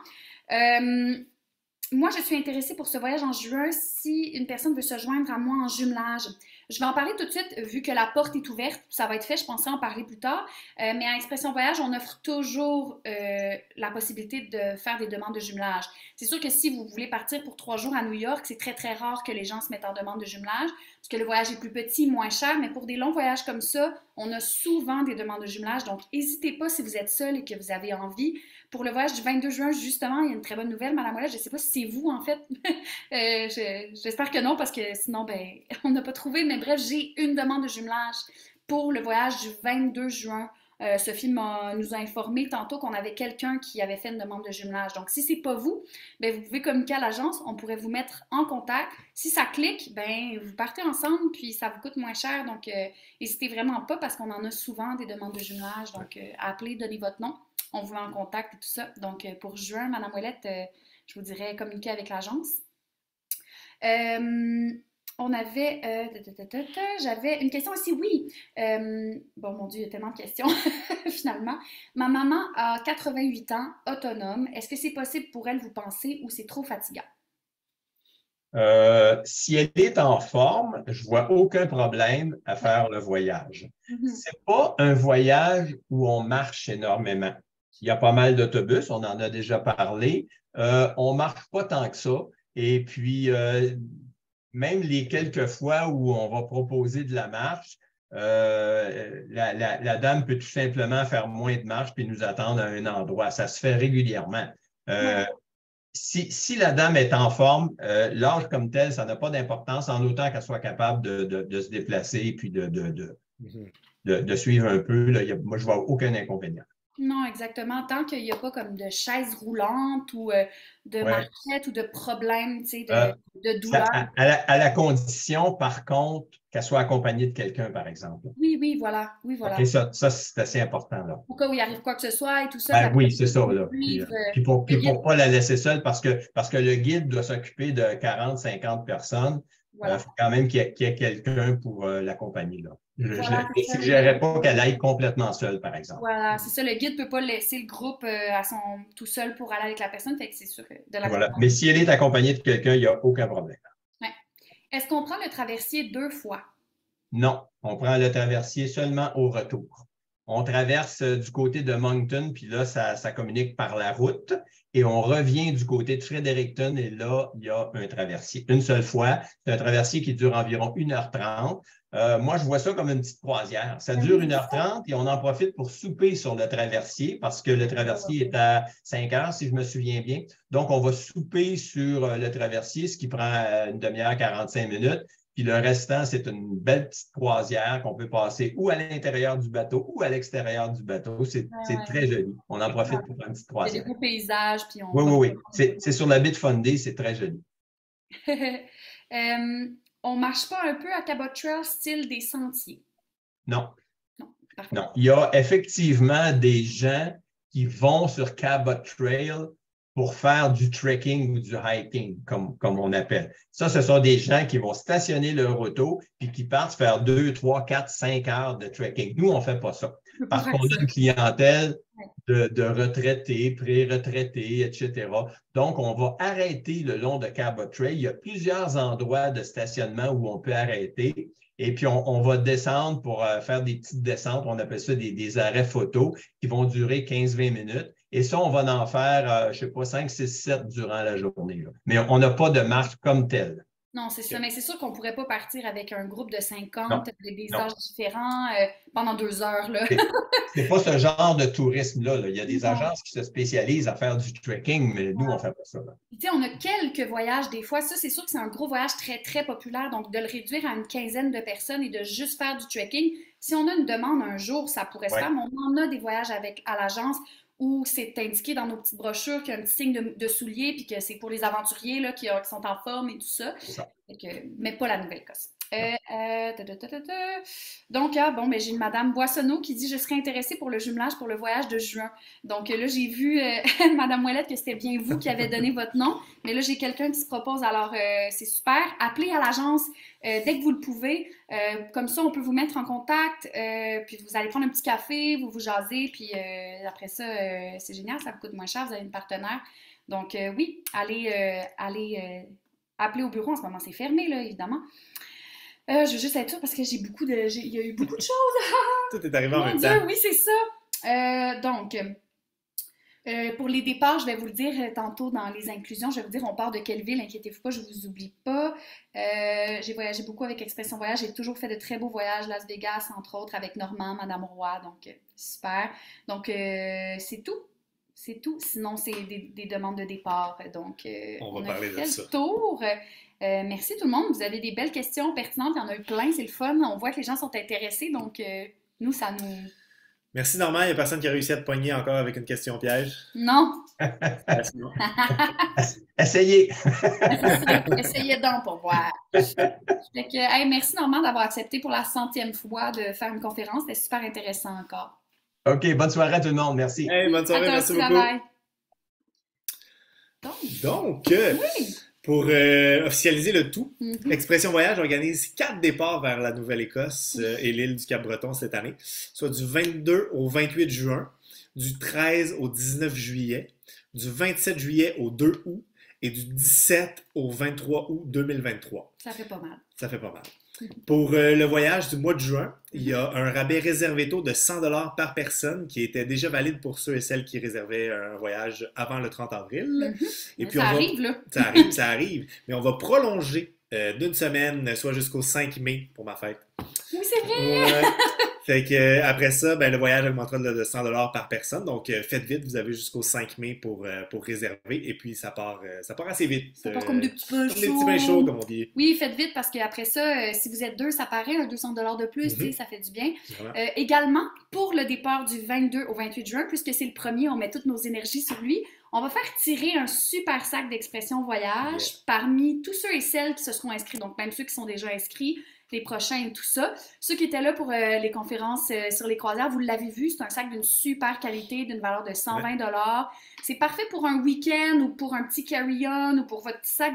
Moi, je suis intéressée pour ce voyage en juin si une personne veut se joindre à moi en jumelage. Je vais en parler tout de suite, vu que la porte est ouverte. Ça va être fait, je pensais en parler plus tard. Mais à Expression Voyage, on offre toujours la possibilité de faire des demandes de jumelage. C'est sûr que si vous voulez partir pour 3 jours à New York, c'est très, très rare que les gens se mettent en demande de jumelage, parce que le voyage est plus petit, moins cher. Mais pour des longs voyages comme ça, on a souvent des demandes de jumelage. Donc, n'hésitez pas si vous êtes seul et que vous avez envie. Pour le voyage du 22 juin, justement, il y a une très bonne nouvelle, Madame Ouellet. Je ne sais pas si c'est vous, en fait. J'espère que non, parce que sinon, on n'a pas trouvé. Mais bref, j'ai une demande de jumelage pour le voyage du 22 juin. Sophie nous a informé tantôt qu'on avait quelqu'un qui avait fait une demande de jumelage. Donc, si ce n'est pas vous, vous pouvez communiquer à l'agence. On pourrait vous mettre en contact. Si ça clique, vous partez ensemble, puis ça vous coûte moins cher. Donc, n'hésitez vraiment pas parce qu'on en a souvent des demandes de jumelage. Donc, appelez, donnez votre nom. on vous met en contact et tout ça. Donc, pour juin, Madame Ouellette, je vous dirais communiquer avec l'agence. On avait, j'avais une question aussi, oui. Bon, mon Dieu, il y a tellement de questions, finalement. Ma maman a 88 ans, autonome. Est-ce que c'est possible pour elle, vous pensez, ou c'est trop fatigant? Si elle est en forme, je vois aucun problème à faire le voyage. C'est pas un voyage où on marche énormément. Il y a pas mal d'autobus, on en a déjà parlé. On marche pas tant que ça. Et puis, même les quelques fois où on va proposer de la marche, la dame peut tout simplement faire moins de marche puis nous attendre à un endroit. Ça se fait régulièrement. Si la dame est en forme, l'âge comme tel, ça n'a pas d'importance en autant qu'elle soit capable de se déplacer et puis de suivre un peu. Là, moi, je ne vois aucun inconvénient. Non, exactement. Tant qu'il n'y a pas comme de chaise roulante ou de marchette ou de problème, tu sais, de douleur. À la condition, par contre, qu'elle soit accompagnée de quelqu'un, par exemple. Oui, oui, voilà. Oui, voilà. Okay, ça c'est assez important. Là. Au cas où il arrive quoi que ce soit et tout ça. Oui, c'est ça. Là. Puis pour ne pas la laisser seule, parce que le guide doit s'occuper de 40-50 personnes. Il faut quand même qu'il y ait quelqu'un pour l'accompagner. Je ne suggérerais pas qu'elle aille complètement seule, par exemple. Voilà, c'est ça. Le guide ne peut pas laisser le groupe tout seul pour aller avec la personne. Fait que c'est sûr de l'accompagner. Voilà. Mais si elle est accompagnée de quelqu'un, il n'y a aucun problème. Ouais. Est-ce qu'on prend le traversier 2 fois? Non, on prend le traversier seulement au retour. On traverse du côté de Moncton, puis là, ça communique par la route. Et on revient du côté de Fredericton, et là, il y a un traversier. Une seule fois. C'est un traversier qui dure environ 1h30. Moi, je vois ça comme une petite croisière. Ça dure 1h30 et on en profite pour souper sur le traversier parce que le traversier est à 5 heures, si je me souviens bien. Donc, on va souper sur le traversier, ce qui prend une demi-heure, 45 minutes. Puis le restant, c'est une belle petite croisière qu'on peut passer ou à l'intérieur du bateau ou à l'extérieur du bateau. C'est très joli. On en profite pour faire une petite croisière. Il y a des beaux paysages. Puis oui. C'est sur la baie de Fundy, c'est très joli. On ne marche pas un peu à Cabot Trail style des sentiers? Non. Non. Il y a effectivement des gens qui vont sur Cabot Trail pour faire du trekking ou du hiking, comme on appelle. Ça, ce sont des gens qui vont stationner leur auto puis qui partent faire 2, 3, 4, 5 heures de trekking. Nous, on ne fait pas ça. Parce qu'on a une clientèle de retraités, pré-retraités, etc. Donc, on va arrêter le long de Cabot Trail. Il y a plusieurs endroits de stationnement où on peut arrêter. Et puis, on va descendre pour faire des petites descentes. On appelle ça des arrêts photos qui vont durer 15-20 minutes. Et ça, on va en faire, je ne sais pas, 5, 6, 7 durant la journée. Là. Mais on n'a pas de marche comme telle. Non, c'est ça. Mais c'est sûr qu'on ne pourrait pas partir avec un groupe de 50, des âges différents, pendant 2 heures. Ce n'est pas ce genre de tourisme-là. Là. Il y a des agences qui se spécialisent à faire du trekking, mais nous, on ne fait pas ça. Tu sais, on a quelques voyages des fois. Ça, c'est sûr que c'est un gros voyage très, très populaire. Donc, de le réduire à une quinzaine de personnes et de juste faire du trekking, si on a une demande un jour, ça pourrait se faire. Mais on en a des voyages à l'agence où c'est indiqué dans nos petites brochures qu'il y a un petit signe de soulier puis que c'est pour les aventuriers là, qui sont en forme et tout ça. Mais pas la Nouvelle-Écosse. Donc, ben, j'ai une madame Boissonneau qui dit « Je serais intéressée pour le jumelage pour le voyage de juin. » Donc là, j'ai vu, madame Ouellette, que c'était bien vous qui avez donné votre nom. Mais là, j'ai quelqu'un qui se propose. Alors, c'est super. Appelez à l'agence dès que vous le pouvez. Comme ça, on peut vous mettre en contact. Puis vous allez prendre un petit café, vous jasez. Puis après ça, c'est génial. Ça vous coûte moins cher. Vous avez une partenaire. Donc, oui, allez appeler au bureau. En ce moment, c'est fermé, là, évidemment. Je veux juste être sûre parce que il y a eu beaucoup de choses. Tout est arrivé en même temps. Oui, c'est ça. Donc, pour les départs, je vais vous le dire tantôt dans les inclusions. Je vais vous dire, on part de quelle ville, inquiétez-vous pas, je ne vous oublie pas. J'ai voyagé beaucoup avec Expression Voyage. J'ai toujours fait de très beaux voyages, Las Vegas, entre autres, avec Normand, Madame Roy. Donc, super. Donc, c'est tout. C'est tout. Sinon, c'est des demandes de départ. Donc, on va parler de ça. Le tour. Merci tout le monde. Vous avez des belles questions pertinentes. Il y en a eu plein. C'est le fun. On voit que les gens sont intéressés. Donc, nous, ça nous... Merci Normand. Il n'y a personne qui a réussi à te pogner encore avec une question piège. Non. Essayez. Essayez donc pour voir. Fait que, merci Normand d'avoir accepté pour la 100e fois de faire une conférence. C'était super intéressant encore. OK, bonne soirée à tout le monde. Merci. Hey, bonne soirée, merci aussi, beaucoup. bye. Donc, Oui. pour officialiser le tout, Expression Voyage organise 4 départs vers la Nouvelle-Écosse et l'île du Cap-Breton cette année, soit du 22 au 28 juin, du 13 au 19 juillet, du 27 juillet au 2 août et du 17 au 23 août 2023. Ça fait pas mal. Ça fait pas mal. Pour le voyage du mois de juin, il y a un rabais réservé taux de 100 $ par personne qui était déjà valide pour ceux et celles qui réservaient un voyage avant le 30 avril. Et puis ça arrive, là. Ça arrive. Mais on va prolonger d'une semaine, soit jusqu'au 5 mai pour ma fête. Oui, c'est vrai! Ouais. Fait que après ça, ben, le voyage augmentera de 100 $ par personne. Donc, faites vite, vous avez jusqu'au 5 mai pour réserver. Et puis, ça part assez vite. Ça part comme des petits pains chauds. Des petits pains chauds, comme on dit. Oui, faites vite parce qu'après ça, si vous êtes deux, ça paraît, un 200 $ de plus, ça fait du bien. Également, pour le départ du 22 au 28 juin, puisque c'est le premier, on met toutes nos énergies sur lui, on va faire tirer un super sac d'expression voyage parmi tous ceux et celles qui se seront inscrits. Donc, même ceux qui sont déjà inscrits, les prochains et tout ça. Ceux qui étaient là pour les conférences sur les croisières, vous l'avez vu, c'est un sac d'une super qualité, d'une valeur de 120 $. C'est parfait pour un week-end ou pour un petit carry-on ou pour votre petit sac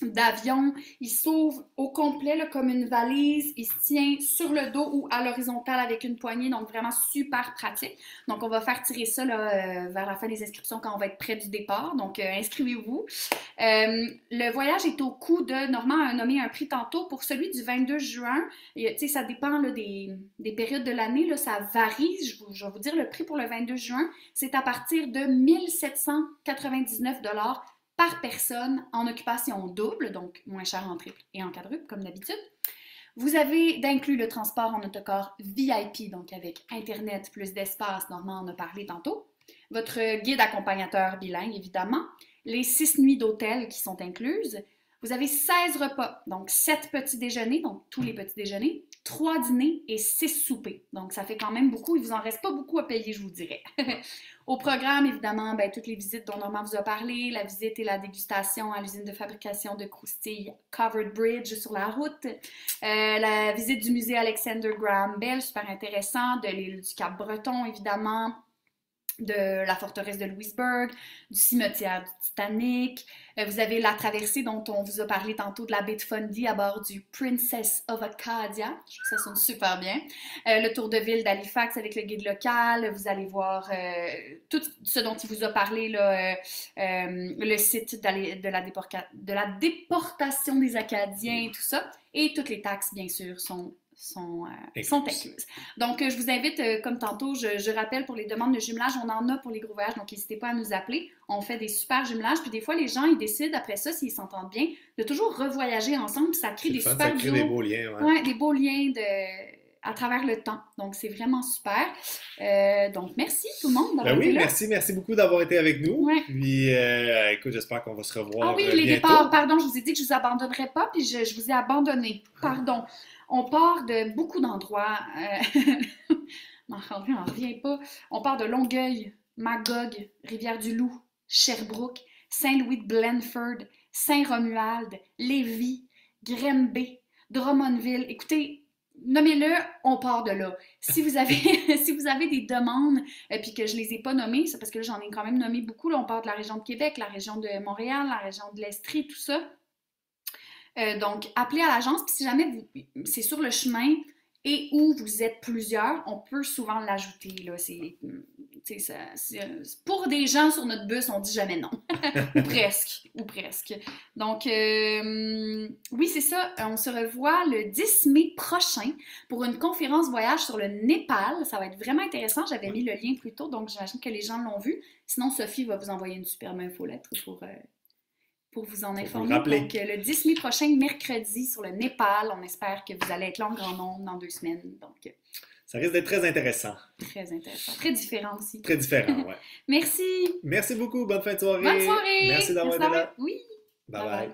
d'avion. Il s'ouvre au complet là, comme une valise. Il se tient sur le dos ou à l'horizontale avec une poignée, donc vraiment super pratique. Donc, on va faire tirer ça là, vers la fin des inscriptions quand on va être près du départ. Donc, inscrivez-vous. Le voyage est au coût de, Normand a nommé un prix tantôt, pour celui du 22 juin. Ça dépend là, des périodes de l'année, là, ça varie. Je vais vous dire le prix pour le 22 juin. C'est à partir de 1 799 $ par personne en occupation double, donc moins cher en triple et en quadruple, comme d'habitude. Vous avez d'inclus le transport en autocar VIP, donc avec Internet plus d'espace, Normand en a parlé tantôt. Votre guide accompagnateur bilingue, évidemment. Les 6 nuits d'hôtel qui sont incluses. Vous avez 16 repas, donc 7 petits déjeuners, donc tous les petits déjeuners, 3 dîners et 6 soupers. Donc, ça fait quand même beaucoup. Il ne vous en reste pas beaucoup à payer, je vous dirais. Au programme, évidemment, toutes les visites dont Normand vous a parlé, la visite et la dégustation à l'usine de fabrication de croustilles Covered Bridge sur la route, la visite du musée Alexander Graham Bell, super intéressant, de l'île du Cap-Breton, évidemment, de la forteresse de Louisbourg, du cimetière du Titanic. Vous avez la traversée dont on vous a parlé tantôt de la baie de Fundy à bord du Princess of Acadia. Je trouve que ça sonne super bien. Le tour de ville d'Halifax avec le guide local. Vous allez voir tout ce dont il vous a parlé, là, le site de la déportation des Acadiens, tout ça. Et toutes les taxes, bien sûr, sont incluses. Donc, je vous invite, comme tantôt, je rappelle pour les demandes de jumelage, on en a pour les gros voyages, donc n'hésitez pas à nous appeler. On fait des super jumelages, puis des fois, les gens, ils décident après ça, s'ils s'entendent bien, de toujours revoyager ensemble, puis ça crée des super duos. Des beaux liens, des beaux liens à travers le temps. Donc, c'est vraiment super. Donc, merci tout le monde d'avoir été là. Merci beaucoup d'avoir été avec nous. Ouais. Puis, écoute, j'espère qu'on va se revoir Ah oui, les départs, pardon, je vous ai dit que je vous abandonnerais pas, puis je vous ai abandonné. Pardon. On part de beaucoup d'endroits. On n'en revient pas. On part de Longueuil, Magog, Rivière-du-Loup, Sherbrooke, Saint-Louis-de-Blandford, Saint-Romuald, Lévis, Granby, Drummondville. Écoutez, nommez-le, on part de là. Si vous avez des demandes, puis que je ne les ai pas nommées, c'est parce que là, j'en ai quand même nommé beaucoup. Là, on part de la région de Québec, la région de Montréal, la région de l'Estrie, tout ça. Donc, appelez à l'agence, puis si jamais c'est sur le chemin et où vous êtes plusieurs, on peut souvent l'ajouter. Là. Pour des gens sur notre bus, on dit jamais non. ou presque. Donc, oui, c'est ça. On se revoit le 10 mai prochain pour une conférence voyage sur le Népal. Ça va être vraiment intéressant. J'avais mis le lien plus tôt, donc j'imagine que les gens l'ont vu. Sinon, Sophie va vous envoyer une superbe infolettre pour vous en informer. Donc, le 10 mai prochain, mercredi, sur le Népal. On espère que vous allez être là en grand nombre dans 2 semaines. Donc, ça risque d'être très intéressant. Très intéressant. Très différent aussi. Très différent, oui. Merci. Merci beaucoup. Bonne fin de soirée. Bonne soirée. Merci d'avoir été là. Oui. Bye bye.